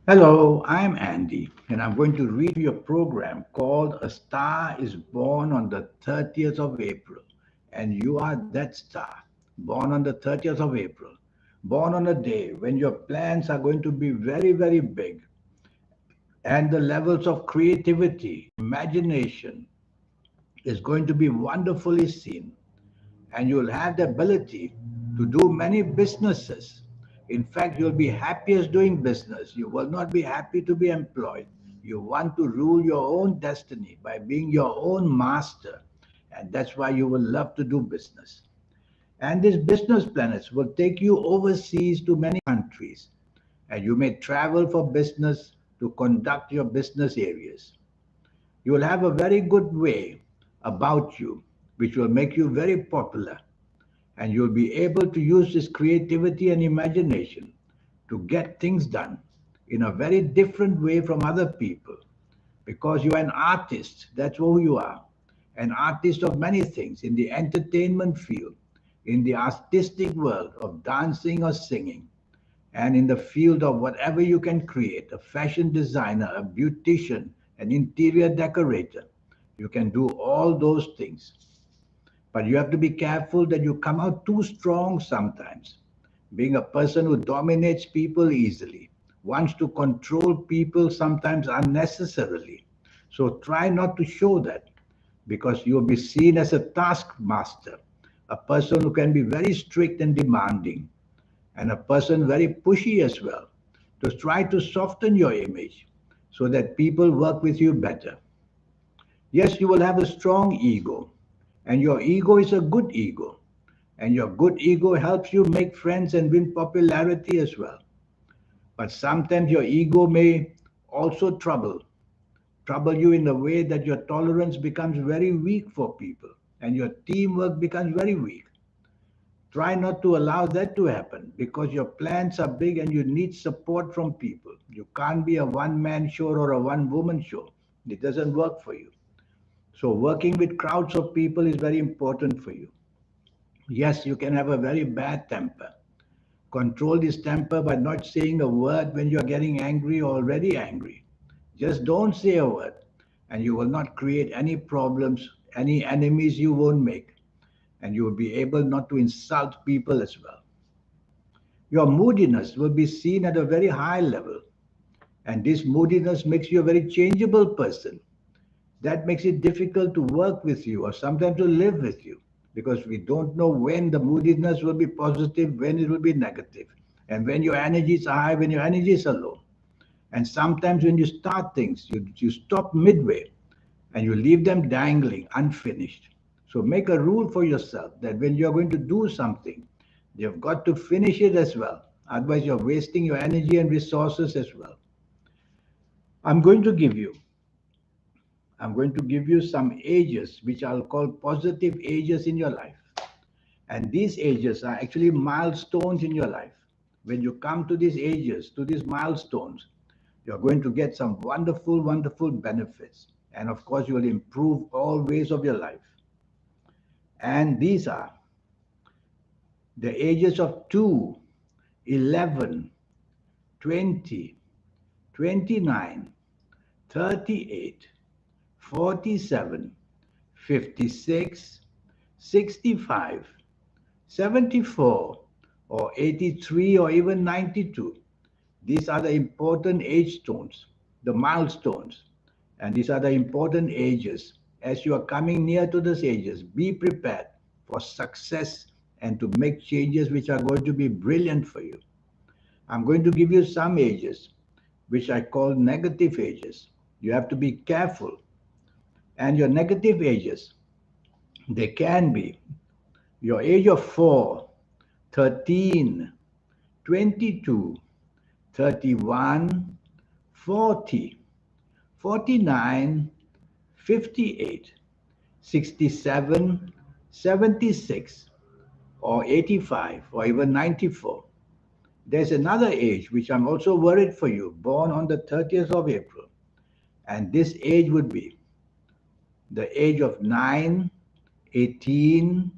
Hello, I'm Andy, and I'm going to read you a program called A Star is Born on the 30th of April. And you are that star, born on the 30th of April, born on a day when your plans are going to be very, very big, and the levels of creativity, imagination is going to be wonderfully seen, and you'll have the ability to do many businesses. In fact, you'll be happiest doing business. You will not be happy to be employed. You want to rule your own destiny by being your own master. And that's why you will love to do business. And these business planets will take you overseas to many countries. And you may travel for business to conduct your business areas. You will have a very good way about you, which will make you very popular, and you'll be able to use this creativity and imagination to get things done in a very different way from other people because you're an artist. That's who you are. An artist of many things in the entertainment field, in the artistic world of dancing or singing, and in the field of whatever you can create, a fashion designer, a beautician, an interior decorator. You can do all those things. But you have to be careful that you come out too strong sometimes. Being a person who dominates people easily, wants to control people sometimes unnecessarily. So try not to show that because you'll be seen as a taskmaster, a person who can be very strict and demanding, and a person very pushy as well. To try to soften your image so that people work with you better. Yes, you will have a strong ego, and your ego is a good ego, and your good ego helps you make friends and win popularity as well. But sometimes your ego may also trouble you in a way that your tolerance becomes very weak for people and your teamwork becomes very weak. Try not to allow that to happen because your plans are big and you need support from people. You can't be a one man show or a one woman show. It doesn't work for you. So, working with crowds of people is very important for you. Yes, you can have a very bad temper. Control this temper by not saying a word when you're getting angry or already angry. Just don't say a word, and you will not create any problems, any enemies you won't make, and you will be able not to insult people as well. Your moodiness will be seen at a very high level, and this moodiness makes you a very changeable person. That makes it difficult to work with you or sometimes to live with you because we don't know when the moodiness will be positive, when it will be negative, and when your energies are high, when your energies are low. And sometimes when you start things, you stop midway and you leave them dangling, unfinished. So make a rule for yourself that when you're going to do something, you've got to finish it as well. Otherwise, you're wasting your energy and resources as well. I'm going to give you I'm going to give you some ages which I'll call positive ages in your life. And these ages are actually milestones in your life. When you come to these ages, to these milestones, you're going to get some wonderful, wonderful benefits. And of course, you will improve all ways of your life. And these are the ages of 2, 11, 20, 29, 38, 47, 56, 65, 74, or 83, or even 92. These are the important age stones, the milestones, and these are the important ages. As you are coming near to these ages, be prepared for success and to make changes which are going to be brilliant for you. I'm going to give you some ages which I call negative ages. You have to be careful. And your negative ages, they can be your age of 4, 13, 22, 31, 40, 49, 58, 67, 76, or 85, or even 94. There's another age which I'm also worried for you, born on the 30th of April. And this age would be the age of 9, 18,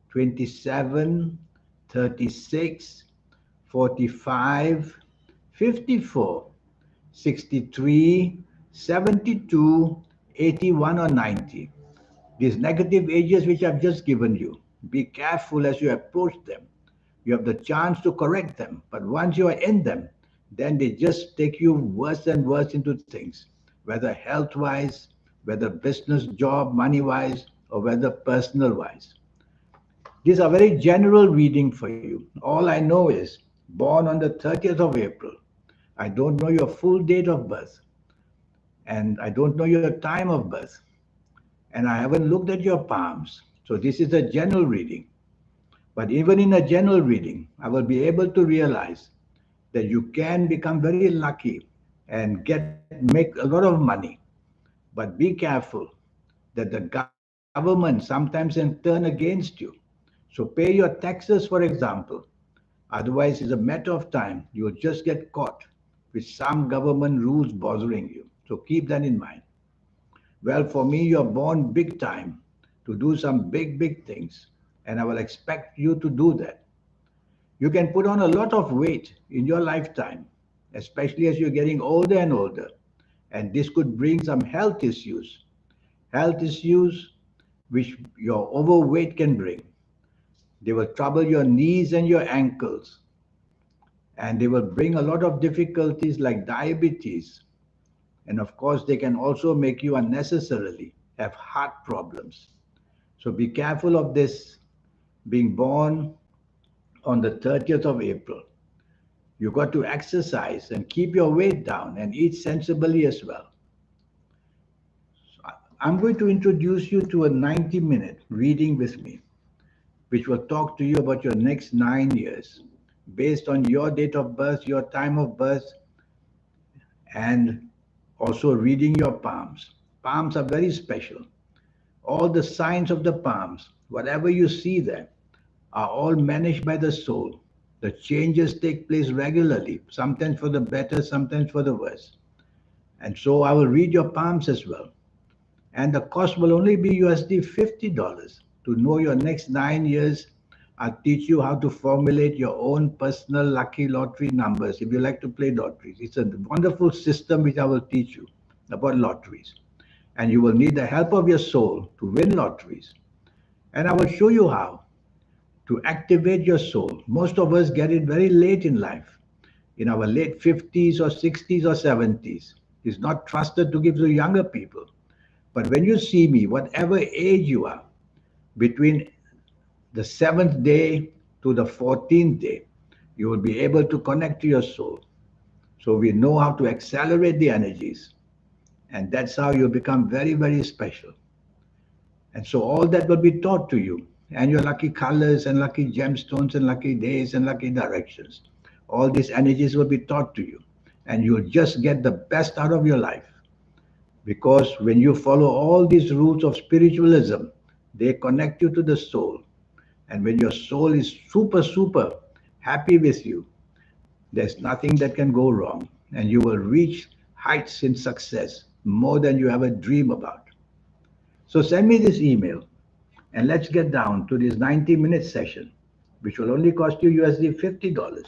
27, 36, 45, 54, 63, 72, 81, or 90. These negative ages which I've just given you, be careful as you approach them. You have the chance to correct them, but once you are in them, then they just take you worse and worse into things, whether health wise, whether business, job, money wise, or whether personal wise. These are very general reading for you. All I know is born on the 30th of April. I don't know your full date of birth, and I don't know your time of birth, and I haven't looked at your palms. So this is a general reading. But even in a general reading, I will be able to realize that you can become very lucky and make a lot of money. But be careful that the government sometimes can turn against you. So pay your taxes, for example. Otherwise, it's a matter of time. You'll just get caught with some government rules bothering you. So keep that in mind. Well, for me, you're born big time to do some big, big things. And I will expect you to do that. You can put on a lot of weight in your lifetime, especially as you're getting older and older. And this could bring some health issues which your overweight can bring. They will trouble your knees and your ankles, and they will bring a lot of difficulties like diabetes. And of course, they can also make you unnecessarily have heart problems. So be careful of this being born on the 30th of April. You got to exercise and keep your weight down and eat sensibly as well. So I'm going to introduce you to a 90-minute reading with me, which will talk to you about your next 9 years based on your date of birth, your time of birth, and also reading your palms. Palms are very special. All the signs of the palms, whatever you see there, are all managed by the soul. The changes take place regularly, sometimes for the better, sometimes for the worse. And so I will read your palms as well. And the cost will only be USD $50 to know your next 9 years. I'll teach you how to formulate your own personal lucky lottery numbers if you like to play lotteries. It's a wonderful system which I will teach you about lotteries. And you will need the help of your soul to win lotteries. And I will show you how to activate your soul. Most of us get it very late in life, in our late 50s or 60s or 70s. It's not trusted to give to younger people. But when you see me, whatever age you are, between the seventh day to the 14th day, you will be able to connect to your soul. So we know how to accelerate the energies. And that's how you become very, very special. And so all that will be taught to you. And your lucky colors and lucky gemstones and lucky days and lucky directions. All these energies will be taught to you. And you'll just get the best out of your life. Because when you follow all these rules of spiritualism, they connect you to the soul. And when your soul is super, super happy with you, there's nothing that can go wrong. And you will reach heights in success more than you ever dream about. So send me this email and let's get down to this 90-minute session, which will only cost you USD $50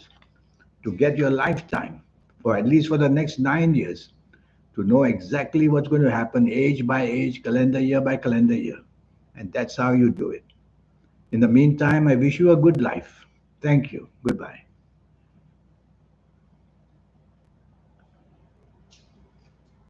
to get your lifetime, or at least for the next 9 years, to know exactly what's going to happen age by age, calendar year by calendar year. And that's how you do it. In the meantime, I wish you a good life. Thank you. Goodbye.